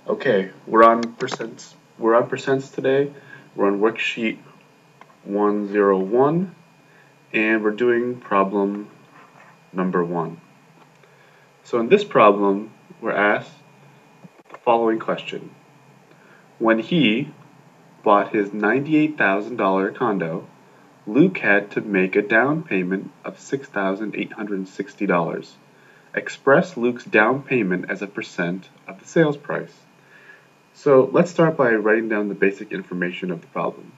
Okay, we're on percents. We're on percents today. We're on worksheet 101, and we're doing problem number 1. So in this problem, we're asked the following question. When he bought his $98,000 condo, Luke had to make a down payment of $6,860. Express Luke's down payment as a percent of the sales price. So let's start by writing down the basic information of the problem.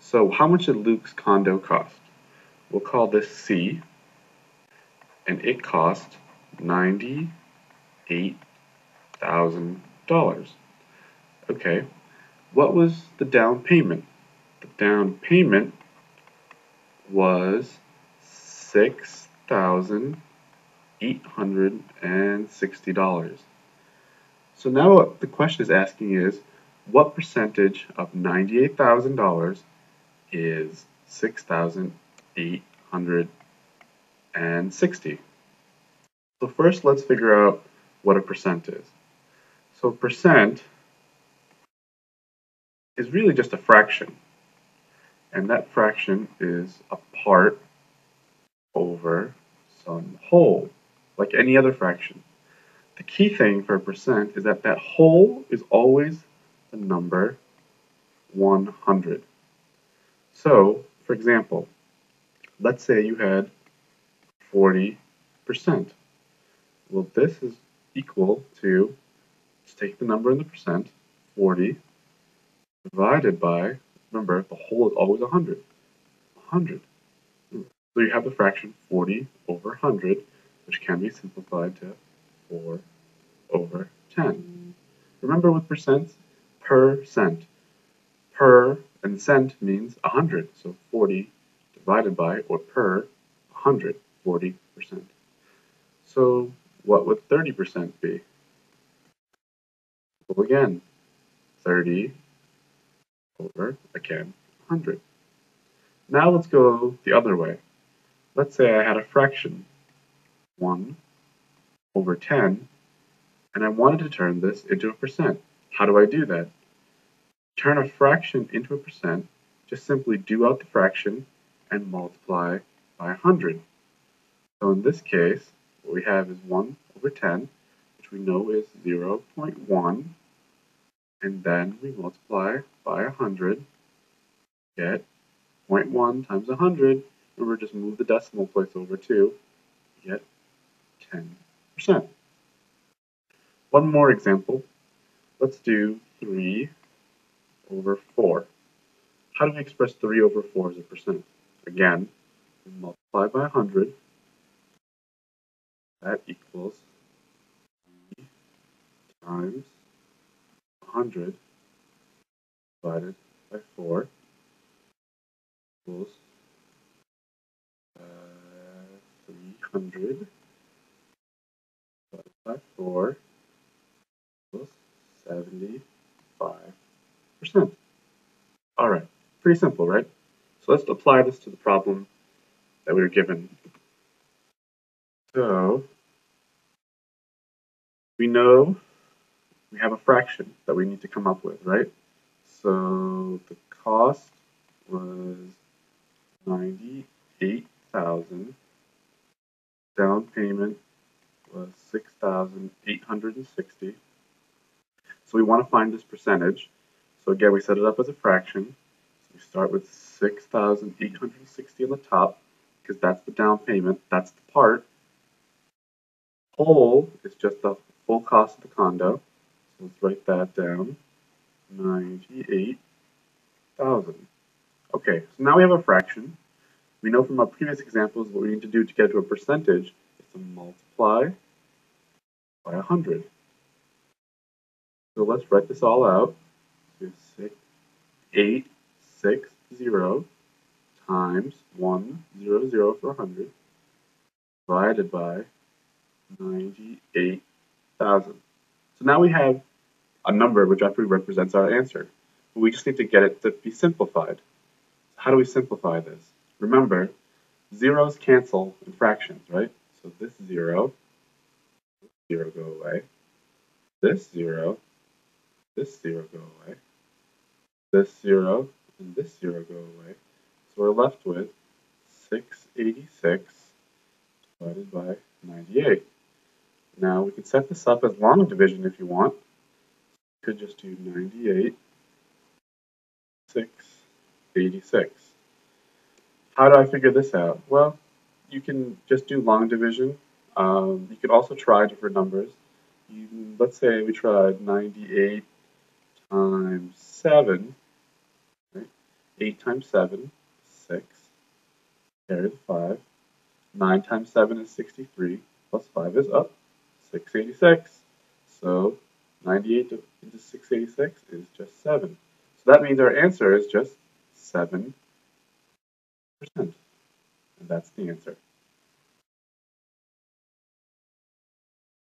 So how much did Luke's condo cost? We'll call this C, and it cost $98,000. Okay, what was the down payment? The down payment was $6,860. So now what the question is asking is, what percentage of $98,000 is 6,860? So first let's figure out what a percent is. So percent is really just a fraction, and that fraction is a part over some whole, like any other fraction. The key thing for a percent is that that whole is always the number 100. So, for example, let's say you had 40%. Well, this is equal to, let's take the number in the percent, 40, divided by, remember, the whole is always 100. 100. So you have the fraction 40 over 100, which can be simplified to 4 over 10. Remember with percents, percent. Per and cent means 100, so 40 divided by, or per 100, 40%. So what would 30% be? Well, again, 30 over, again, 100. Now let's go the other way. Let's say I had a fraction, 1 over 10, and I wanted to turn this into a percent. How do I do that? Turn a fraction into a percent, just simply do out the fraction and multiply by 100. So in this case, what we have is 1 over 10, which we know is 0.1, and then we multiply by 100, get 0.1 times 100, remember just move the decimal place over 2, get 10%. One more example. Let's do 3 over 4. How do we express 3 over 4 as a percent? Again, we multiply by 100. That equals 3 times 100 divided by 4 equals 300 divided by 4 equals 75%. All right, pretty simple, right? So let's apply this to the problem that we were given. So we know we have a fraction that we need to come up with, right? So the cost was 98,000. Down payment was 6,860. So we want to find this percentage. So again, we set it up as a fraction. So we start with 6,860 on the top, because that's the down payment, that's the part. Whole is just the full cost of the condo. So let's write that down, 98,000. Okay, so now we have a fraction. We know from our previous examples what we need to do to get to a percentage is to multiply by 100. So let's write this all out. So 6,860 times 100 for 100 divided by 98,000. So now we have a number which actually represents our answer. But we just need to get it to be simplified. How do we simplify this? Remember, zeros cancel in fractions, right? So this 0 go away. This 0 this 0 go away. This 0 and this 0 go away. So we're left with 686 divided by 98. Now we can set this up as long division if you want. You could just do 98, 686. How do I figure this out? Well, you can just do long division. You could also try different numbers. Let's say we tried 98 times 7. Right? 8 times 7, 6. Carry the 5. 9 times 7 is 63. Plus 5 is up. 686. So 98 into 686 is just 7. So that means our answer is just 7%. And that's the answer.